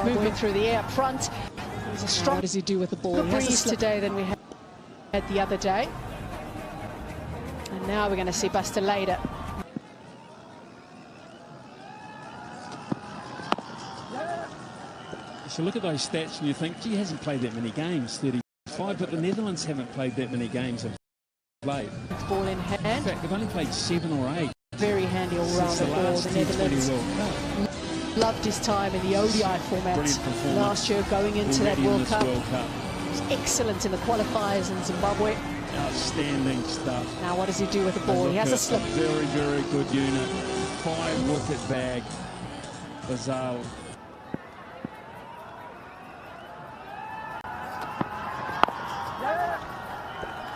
movement through the air up front. He's a strong. What does he do with the ball? He has breeze today than we had the other day. And now we're going to see Buster later. So look at those stats and you think, gee, he hasn't played that many games, 35, but the Netherlands haven't played that many games of late. Ball in hand. In fact, they've only played 7 or 8. Very handy all-round ball, the Netherlands. Loved his time in the ODI format last year going into that World Cup. He was excellent in the qualifiers in Zimbabwe. Outstanding stuff. Now what does he do with the ball? He has a slip. Very, very good unit. 5-wicket bag. Bazal.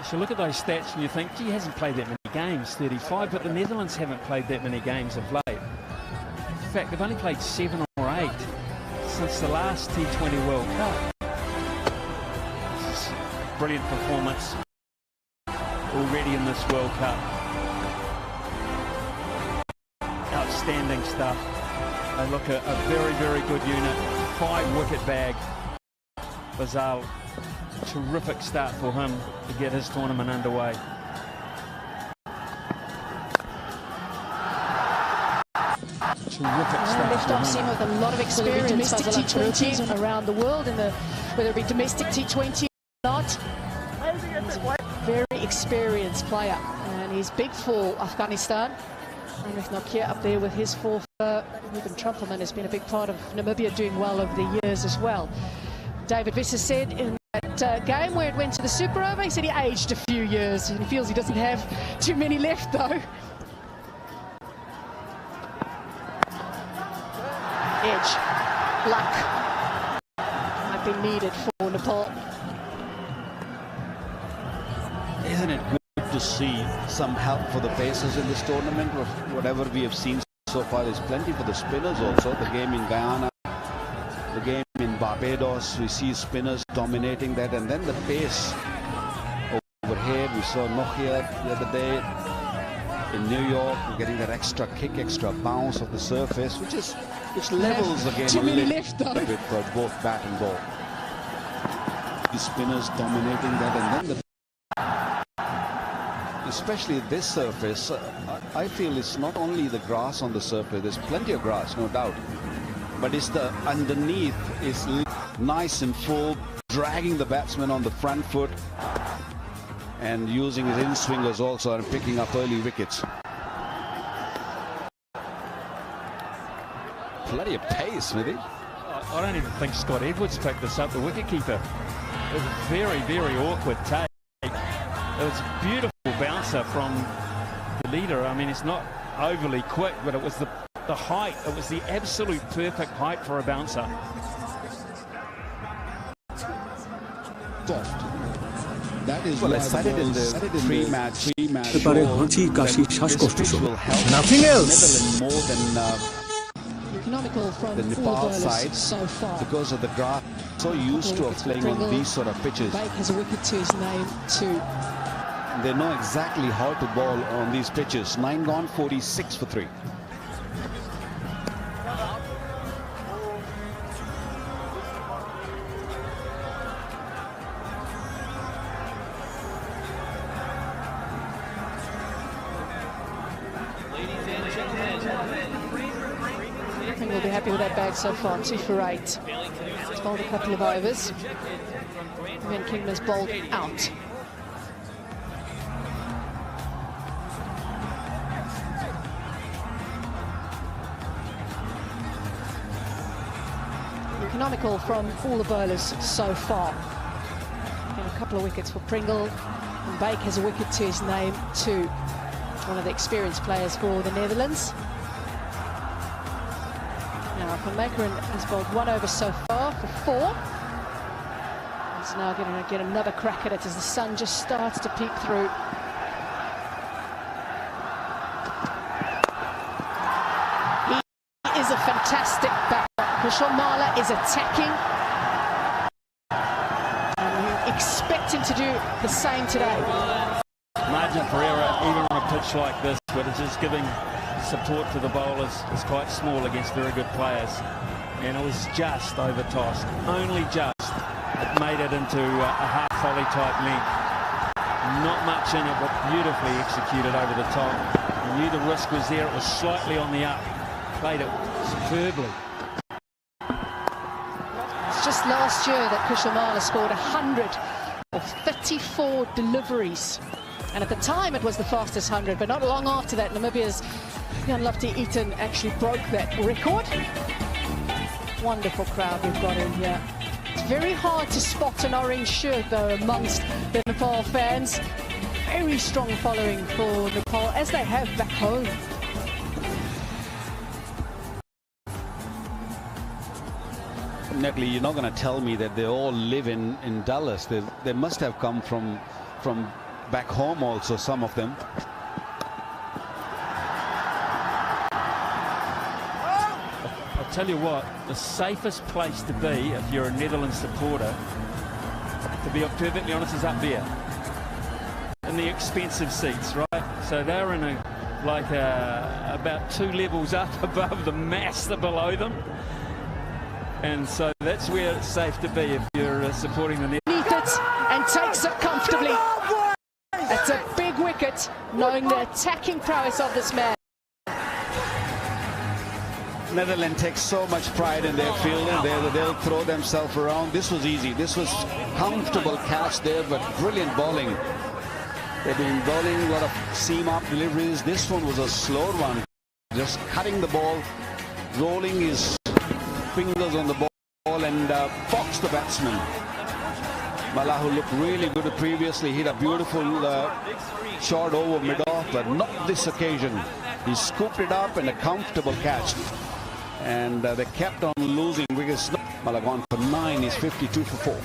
So look at those stats and you think, gee, he hasn't played that many games, 35, but the Netherlands haven't played that many games of late. In fact, they've only played 7 or 8 since the last T20 World Cup. This is brilliant performance already in this World Cup. Outstanding stuff. They look a very, very good unit. 5-wicket bag. Bazal. Terrific start for him to get his tournament underway. Terrific start. Left off seam with a lot of experience. Domestic T20s around the world, whether it be domestic T20 or not. He's a very experienced player, and he's big for Afghanistan. And with Nokia up there with his 4 for Ruben Trumpelman has been a big part of Namibia doing well over the years as well. David Visser said in that game where it went to the Super Over, he said he aged a few years and he feels he doesn't have too many left though. Edge, luck might be needed for Nepal. Isn't it good to see some help for the pacers in this tournament? Whatever we have seen so far, there's plenty for the spinners also. The game in Guyana, the game in Barbados, we see spinners dominating that, and then the pace overhead. We saw Nokia the other day in New York getting that extra kick, extra bounce of the surface, which levels the game a little bit for both bat and ball. The spinners dominating that, and then especially this surface, I feel it's not only the grass on the surface. There's plenty of grass, no doubt. But it's the underneath is nice and full, dragging the batsman on the front foot and using his in-swingers also and picking up early wickets. Plenty of pace, Smithy. I don't even think Scott Edwards picked this up, the wicketkeeper. It was a very, very awkward take. It was a beautiful bouncer from the leader. I mean, it's not overly quick, but it was the height. It was the absolute perfect height for a bouncer. That is well, I said it in the pre-match. Nothing else. More than Economical from the Nepal side so far. because of the grass. So used to playing on these sort of pitches. Bake has a wicket to his name too. They know exactly how to bowl on these pitches. 9 gone, 46 for 3. I think we'll be happy with that bag so far. 2 for 8. He's bowled a couple of overs. Van Kingman's bowled out. Economical from all the bowlers so far. And a couple of wickets for Pringle. And Bake has a wicket to his name too. One of the experienced players for the Netherlands. Now Van Meekeren has bowled 1 over so far for 4. He's now going to get another crack at it as the sun just starts to peek through. He is a fantastic batter. Kushal Malla is attacking. And you expect him to do the same today. Martin Pereira, even on a pitch like this, but it's just giving support to the bowlers, is quite small against very good players. and it was just over tossed, only just. It made it into a half volley type length. Not much in it, but beautifully executed over the top. I knew the risk was there. It was slightly on the up. Played it superbly. It's just last year that Kushamala scored 100 of 34 deliveries. And at the time it was the fastest 100, but not long after that Namibia's Jan-Lufty Eaton actually broke that record. Wonderful crowd we've got in here. It's very hard to spot an orange shirt though amongst the Nepal fans. Very strong following for Nepal, as they have back home. Definitely, you're not going to tell me that they all live in Dallas. They must have come from back home also, some of them. I'll tell you what, the safest place to be if you're a Netherlands supporter, to be perfectly honest, is up there in the expensive seats, right? So they're in about 2 levels up above the mass below them. And so that's where it's safe to be if you're supporting the Netherlands. Beneath it and takes it comfortably. It's a big wicket, knowing the attacking prowess of this man. Netherlands takes so much pride in their field, and they'll throw themselves around. This was easy. This was comfortable catch there, but brilliant bowling. They've been bowling a lot of seam-up deliveries. This one was a slow one, just cutting the ball, rolling his fingers on the ball, and boxed the batsman. Malahu looked really good previously. Hit a beautiful short over mid-off, but not this occasion. He scooped it up and a comfortable catch. And they kept on losing wickets. Malah gone for 9. He's 52 for 4.